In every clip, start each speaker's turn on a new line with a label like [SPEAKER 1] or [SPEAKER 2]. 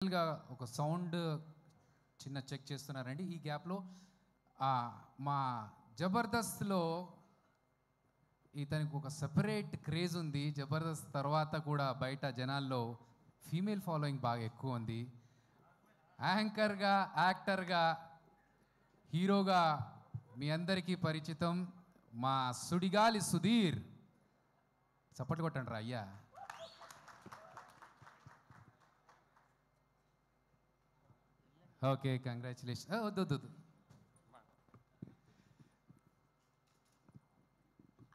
[SPEAKER 1] ఒక సౌండ్ చిన్న చెక్ చేస్తున్నారండి. ఈ గ్యాప్లో మా జబర్దస్త్లో ఇతనికి ఒక సెపరేట్ క్రేజ్ ఉంది. జబర్దస్త్ తర్వాత కూడా బయట జనాల్లో ఫీమేల్ ఫాలోయింగ్ బాగా ఎక్కువ ఉంది. యాంకర్గా, యాక్టర్గా, హీరోగా మీ అందరికీ పరిచితం మా సుడిగాలి సుధీర్. సపోర్ట్ కొట్టండి రా అయ్యా. Okay, congratulation. వద్దు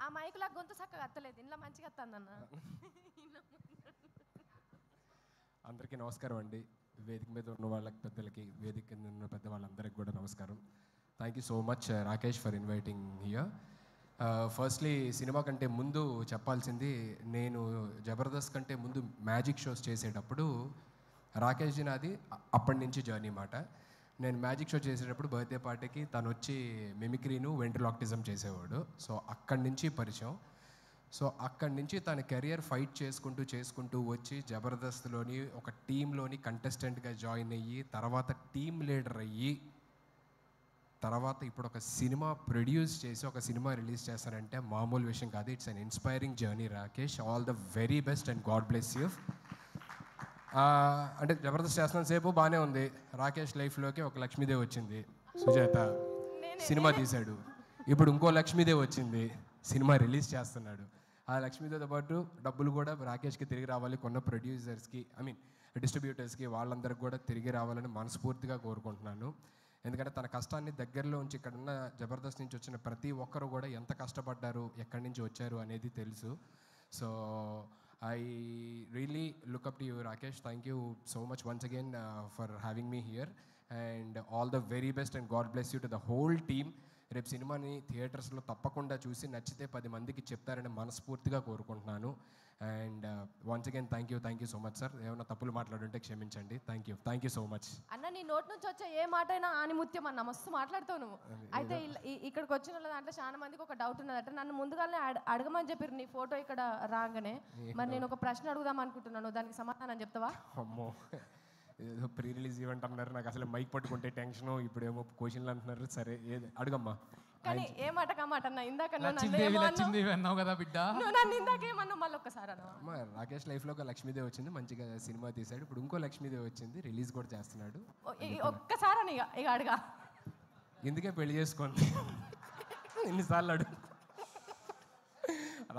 [SPEAKER 2] ఆ మైకులా గొంతు చక్కగా అత్తలేదు, ఇంట్లో మంచిగా అత్తందన్న.
[SPEAKER 3] అందరికీ నమస్కారం అండి. వేదిక మీద ఉన్న వాళ్ళకి, పెద్దలకి, వేదిక కింద ఉన్న పెద్ద వాళ్ళందరికీ కూడా నమస్కారం. Thank you so much Rakesh for inviting here. Firstly cinema కంటే ముందు చెప్పాల్సింది, నేను జబర్దస్త్ కంటే ముందు మ్యాజిక్ షోస్ చేసేటప్పుడు రాకేష్ జీ నాది అప్పటి నుంచి జర్నీ మాట. నేను మ్యాజిక్ షో చేసేటప్పుడు బర్త్డే పార్టీకి తను వచ్చి మిమిక్రీను వెంట్రలాక్టిజం చేసేవాడు. సో అక్కడి నుంచి పరిచయం. సో అక్కడి నుంచి తన కెరియర్ ఫైట్ చేసుకుంటూ వచ్చి జబర్దస్త్లోని ఒక టీంలోని కంటెస్టెంట్గా జాయిన్ అయ్యి, తర్వాత టీమ్ లీడర్ అయ్యి, తర్వాత ఇప్పుడు ఒక సినిమా ప్రొడ్యూస్ చేసి ఒక సినిమా రిలీజ్ చేస్తానంటే మామూలు విషయం కాదు. It's an inspiring journey Rakesh. All the very best and God bless you. అంటే జబర్దస్త్ చేస్తున్న సేపు బాగానే ఉంది. రాకేష్ లైఫ్లోకి ఒక లక్ష్మీదేవి వచ్చింది, సుజాత. సినిమా తీశాడు. ఇప్పుడు ఇంకో లక్ష్మీదేవి వచ్చింది, సినిమా రిలీజ్ చేస్తున్నాడు. ఆ లక్ష్మీదేవితో పాటు డబ్బులు కూడా రాకేష్కి తిరిగి రావాలి, కొన్న ప్రొడ్యూసర్స్కి, డిస్ట్రిబ్యూటర్స్కి, వాళ్ళందరికీ కూడా తిరిగి రావాలని మనస్ఫూర్తిగా కోరుకుంటున్నాను. ఎందుకంటే తన కష్టాన్ని దగ్గరలో ఉంచి ఇక్కడున్న జబర్దస్త్ నుంచి వచ్చిన ప్రతి ఒక్కరు కూడా ఎంత కష్టపడ్డారు, ఎక్కడి నుంచి వచ్చారు అనేది తెలుసు. So I really look up to you, Rakesh. Thank you so much once again for having me here, and all the very best and God bless you to the whole team. రేపు సినిమాని థియేటర్స్లో తప్పకుండా చూసి నచ్చితే 10 మందికి చెప్తారని మనస్ఫూర్తిగా కోరుకుంటున్నాను. And once again thank you so much sir. ఏమైనా తప్పులు మాట్లాడుంటే క్షమించండి. థ్యాంక్ యూ సో మచ్
[SPEAKER 2] అన్న. నీ నోటి నుంచి వచ్చే ఏ మాట అయినా ఆనిముత్యం అన్న, మస్తు మాట్లాడుతావు నువ్వు. అయితే ఇక్కడికి వచ్చిన వాళ్ళ దాంట్లో చాలా మందికి ఒక డౌట్ ఉన్నదట. నన్ను ముందుగానే అడగమని చెప్పారు నీ ఫోటో ఇక్కడ రాగానే. మరి నేను ఒక ప్రశ్న అడుగుదాం అనుకుంటున్నాను, దానికి సమాధానం చెప్తావా?
[SPEAKER 3] అమ్మో, ఏదో ప్రీ రిలీజ్ ఈవెంట్ అన్నారు, నాకు అసలు మైక్ పట్టుకుంటే టెన్షన్, ఇప్పుడు ఏమో క్వశ్చన్లు అంటున్నారు. సరే అడుగమ్మా.
[SPEAKER 2] కానీ ఏ మాట కామాట అన్న, ఇందాక
[SPEAKER 1] లక్ష్మీదేవి అన్నావు కదా బిడ్డ,
[SPEAKER 2] నన్ను ఇందాకేమన్నా మళ్ళీ ఒక్కసారి అన్న.
[SPEAKER 3] రాకేష్ లైఫ్లో ఒక లక్ష్మీదేవి వచ్చింది, మంచిగా సినిమా తీశాడు. ఇప్పుడు ఇంకో లక్ష్మీదేవి వచ్చింది, రిలీజ్ కూడా చేస్తున్నాడు.
[SPEAKER 2] ఒక్కసారి అని ఇక అడగా.
[SPEAKER 3] ఎందుకే పెళ్లి చేసుకోండి ఎన్నిసార్లు అడుగు.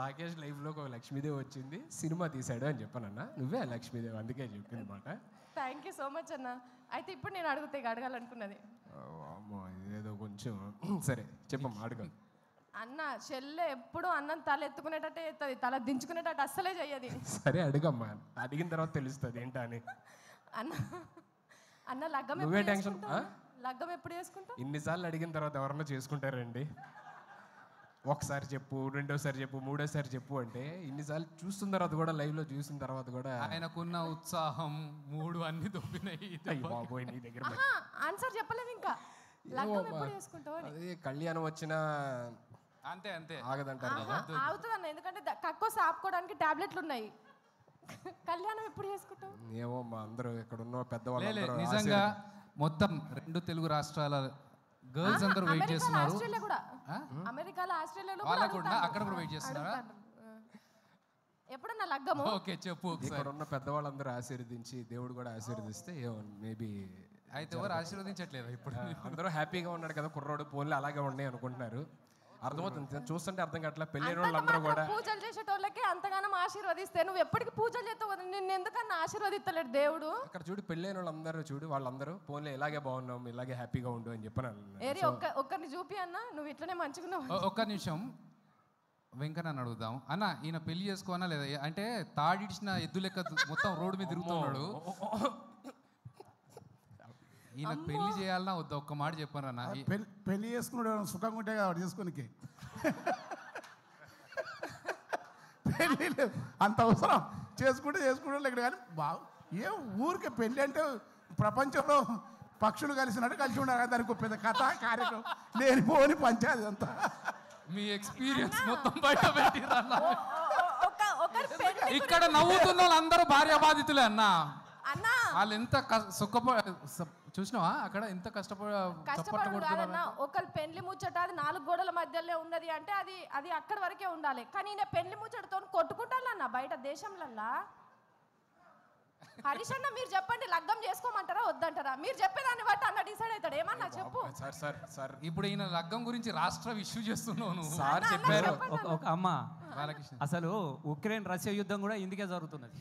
[SPEAKER 3] రాకేష్ లైఫ్లో ఒక లక్ష్మీదేవి వచ్చింది, సినిమా తీశాడు అని చెప్పానన్న. నువ్వే లక్ష్మీదేవి, అందుకే చెప్పింది మాట.
[SPEAKER 2] థ్యాంక్ యూ సో మచ్ అన్న. అయితే ఇప్పుడు నేను అడుగుతా, ఇక అడగాలనుకున్నది.
[SPEAKER 3] అమ్మో, ఇదేదో కొంచెం సరే చెప్పమ్మా, అడగాలి.
[SPEAKER 2] అన్న చెల్లె ఎప్పుడు అన్నం తల ఎత్తుకునేటట్టే ఎత్తది, తల దించుకునేటట్టు అస్సలే చెయ్యది.
[SPEAKER 3] సరే అడగమ్మా, అడిగిన తర్వాత తెలుస్తుంది ఏంటా అని.
[SPEAKER 2] అన్న లగ్గం
[SPEAKER 3] నువ్వే టెన్షన్.
[SPEAKER 2] లగ్గం ఎప్పుడు చేసుకుంటావు?
[SPEAKER 3] ఇన్నిసార్లు అడిగిన తర్వాత ఎవరన్నా చేసుకుంటారండి? ఒకసారి చెప్పు, రెండోసారి చెప్పు, మూడోసారి చెప్పు అంటే ఇన్నిసార్లు చూస్తున్న తర్వాత కూడా, లైవ్లో చూసిన తర్వాత కూడా
[SPEAKER 1] ఆయనకున్న ఉత్సాహం మూడు అన్ని దొబ్బినాయి.
[SPEAKER 3] బాబోయ్, నీ దగ్గర
[SPEAKER 2] ఆన్సర్ చెప్పలేదు ఇంకా. లగ్గం ఎప్పుడు చేసుకుంటావు?
[SPEAKER 3] అదే కళ్యాణం వచ్చినా
[SPEAKER 1] అంతే
[SPEAKER 3] ఆగదంటారు కదా.
[SPEAKER 2] ఆగుతుంది అన్న, ఎందుకంటే కక్కోసి ఆపుకోవడానికి టాబ్లెట్లు ఉన్నాయి. కళ్యాణం ఎప్పుడు చేసుకుంటావు?
[SPEAKER 3] ఏమో మా అందరూ ఇక్కడ ఉన్న పెద్దవాళ్ళు
[SPEAKER 1] నిజంగా మొత్తం 2 తెలుగు రాష్ట్రాల గర్ల్స్ అందరూ వెయిట్ చేస్తున్నారు.
[SPEAKER 2] అమెరికాలో, ఆస్ట్రేలియాలో
[SPEAKER 1] అక్కడ కూడా వెయిట్ చేస్తున్నారా?
[SPEAKER 2] ఎప్పుడన్నా లగ్గము?
[SPEAKER 1] ఓకే చెప్పు.
[SPEAKER 3] ఇక్కడ ఉన్న పెద్దవాళ్ళందరూ ఆశీర్వదించి, దేవుడు కూడా ఆశీర్వదిస్తే మేబీ.
[SPEAKER 1] అయితే ఎవరు ఆశీర్వదించట్లేదు ఇప్పుడు?
[SPEAKER 3] అందరూ హ్యాపీగా ఉన్నాడు కదా కుర్రోడు, పోన్లు అలాగే ఉన్నాయి అనుకుంటున్నారు. అర్థమవుతుంది, చూస్తుంటే అర్థం కావట్లేదు. పెళ్ళైన వాళ్ళందరూ కూడా
[SPEAKER 2] పూజలు చేసేటోళ్ళకి అంతగానం ఆశీర్వదిస్తే నువ్వు ఎప్పటికి పూజలు చేస్తావు, నిన్ను ఎందుకన్నా ఆశీర్వదిస్తలేడు దేవుడు?
[SPEAKER 3] అక్కడ చూడు, పెళ్ళైన వాళ్ళందరూ చూడు, వాళ్ళందరూ పోన్లే ఇలాగే బాగున్నాం, ఇలాగే హ్యాపీగా ఉండు అని చెప్పాను.
[SPEAKER 2] ఒక్కరిని చూపి అన్న, నువ్వు ఇట్లనే మంచిగున్నావు.
[SPEAKER 1] ఒక్క నిమిషం వెంకన్న అడుగుదాం. అన్న, ఈయన పెళ్లి చేసుకోనా లేదా? అంటే తాడిడిచిన ఎద్దు లెక్క మొత్తం రోడ్డు మీద తిరుగుతున్నాడు. ఈయన పెళ్లి చేయాలన్నా వద్దా? ఒక్క మాట చెప్పాను అన్న.
[SPEAKER 4] పెళ్లి చేసుకున్నాడు సుఖంగా ఉంటే కదా చేసుకోనికి. పెళ్ళి అంత అవసరం, చేసుకుంటే ఇక్కడ. కానీ ఏ ఊరికే పెళ్ళి అంటే ప్రపంచంలో పక్షులు కలిసినట్టు కలిసి ఉండాలి. దానికి పెద్ద కథ కార్యక్రమం లేనిపోని పంచాయతీ అంతా.
[SPEAKER 1] మీ ఎక్స్పీరియన్స్ మొత్తం బయట పెట్టిరా. ఇక్కడ నవ్వుతున్న వాళ్ళందరూ భార్య బాధితులే అన్న. వాళ్ళు ఎంత చూసినావా అక్కడ ఎంత
[SPEAKER 2] కష్టపడు కాదన్నా. ఒకళ్ళు పెళ్లి ముచ్చట అది 4 గోడల మధ్యలో ఉన్నది అంటే అది అక్కడి వరకే ఉండాలి. కానీ ఈయన పెళ్లి ముచ్చటతో కొట్టుకుంటానన్న బయట దేశంలల్లా. హరీష్ అన్న మీరు చెప్పండి, లగ్గం చేసుకోమంటారా వద్దంటారా? మీరు చెప్పేదాన్ని బట్టి అన్న డిసైడ్ అవుతాడు. ఏమన్నా చెప్పు.
[SPEAKER 3] సార్
[SPEAKER 1] ఇప్పుడు ఈయన లగ్గం గురించి రాష్ట్ర ఇష్యూ చేస్తున్నావు నువ్వు.
[SPEAKER 3] సార్ చెప్పారు.
[SPEAKER 5] ఒక అమ్మ అసలు ఉక్రెయిన్ రష్యా యుద్ధం కూడా ఇందుకే జరుగుతున్నది.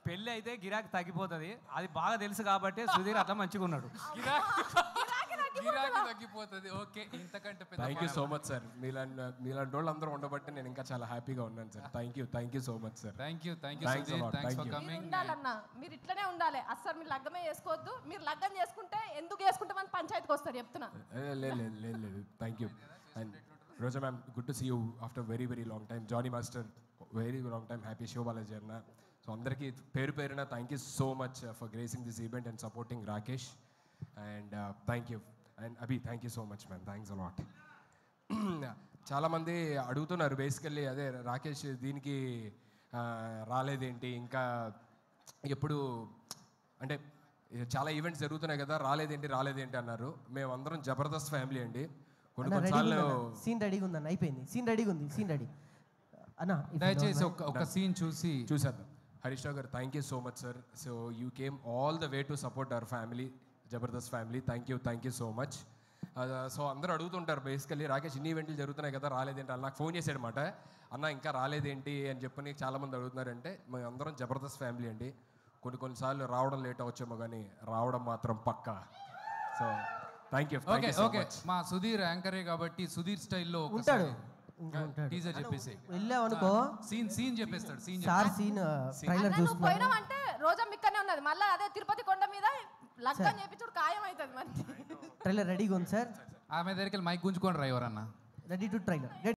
[SPEAKER 5] పెళ్ళి అయితే గిరాకీ తగ్గిపోతుంది, అది బాగా తెలుసు కాబట్టి సుధీర్ అట్లా మంచిగా ఉన్నాడు.
[SPEAKER 1] గిరాకీ తగ్గిపోతుంది. ఓకే, ఇంతకంటే
[SPEAKER 3] thank you so much sir. మీలాంటి వాళ్ళు అందరూ ఉండబట్టి నేను ఇంకా చాలా హ్యాపీగా ఉన్నాను sir. Thank you so much sir.
[SPEAKER 1] Thank you
[SPEAKER 3] Thanks a lot. Thank you.
[SPEAKER 2] ఉండాలన్నా, మీరు ఇట్లనే ఉండాలి. అస్సలు మీరు లగ్గమే చేసుకోవద్దు. మీరు లగ్గం చేసుకుంటే ఎందుకు చేసుకుంటామని పంచాయతీకి వస్తారు చెప్తున్నా.
[SPEAKER 3] లేదు thank you. And Roja ma'am, good to see you after very long time. Jani master, very long time. Happy show Balaji అన్న. సో అందరికీ పేరున thank you so much for gracing this event and supporting Rakesh. And thank you. And Abhi, thank you so much ma'am. Thanks a lot. చాలామంది అడుగుతున్నారు basically, అదే రాకేష్ దీనికి రాలేదేంటి, ఇంకా ఎప్పుడు అంటే చాలా ఈవెంట్స్ జరుగుతున్నాయి కదా, రాలేదేంటి అన్నారు. మేమందరం జబర్దస్త్ ఫ్యామిలీ అండి. కొన్నిసార్లు
[SPEAKER 6] సీన్ రెడీగా ఉందన్న, అయిపోయింది. సీన్ రెడీ అన్న.
[SPEAKER 1] దయచేసి ఒక సీన్
[SPEAKER 3] చూసేద్దాం. హరీష్ రావు గారు, thank you so much sir. So you came all the way to support our family, Jabardasth family. Thank you so much. So అందరూ అడుగుతుంటారు బేసికల్లీ, రాకేష్ ఇన్ని ఈవెంట్లు జరుగుతున్నాయి కదా రాలేదేంటి అని. నాకు ఫోన్ చేశాడనమాట, అన్న ఇంకా రాలేదేంటి అని చెప్పని చాలామంది అడుగుతున్నారంటే, మేము అందరం జబర్దస్త్ ఫ్యామిలీ అండి. కొన్నిసార్లు రావడం లేట్ అవచ్చేమో కానీ రావడం మాత్రం పక్కా. So thank you.
[SPEAKER 1] ఓకే, మా సుధీర్ యాంకరే కాబట్టి సుధీర్ స్టైల్లో
[SPEAKER 6] ఉంటాడు.
[SPEAKER 1] టీజర్ చెప్పేసి
[SPEAKER 6] వెళ్ళావనుకో,
[SPEAKER 1] సీన్ చెప్పేస్తాడు.
[SPEAKER 6] సార్ సీన్ ట్రైలర్
[SPEAKER 2] నువ్వు పోయినావంటే రోజా మిక్కనే ఉన్నది. మళ్ళీ అదే తిరుపతి కొండ మీద లగ్గం చేపించుడు ఖాయం అవుతుంది. మరి
[SPEAKER 6] ట్రైలర్ రెడీగా ఉంది సార్.
[SPEAKER 1] ఆమె దగ్గరికి మైక్ గుంజుకొని రా ఎవరన్నా.
[SPEAKER 6] Ready to trailer.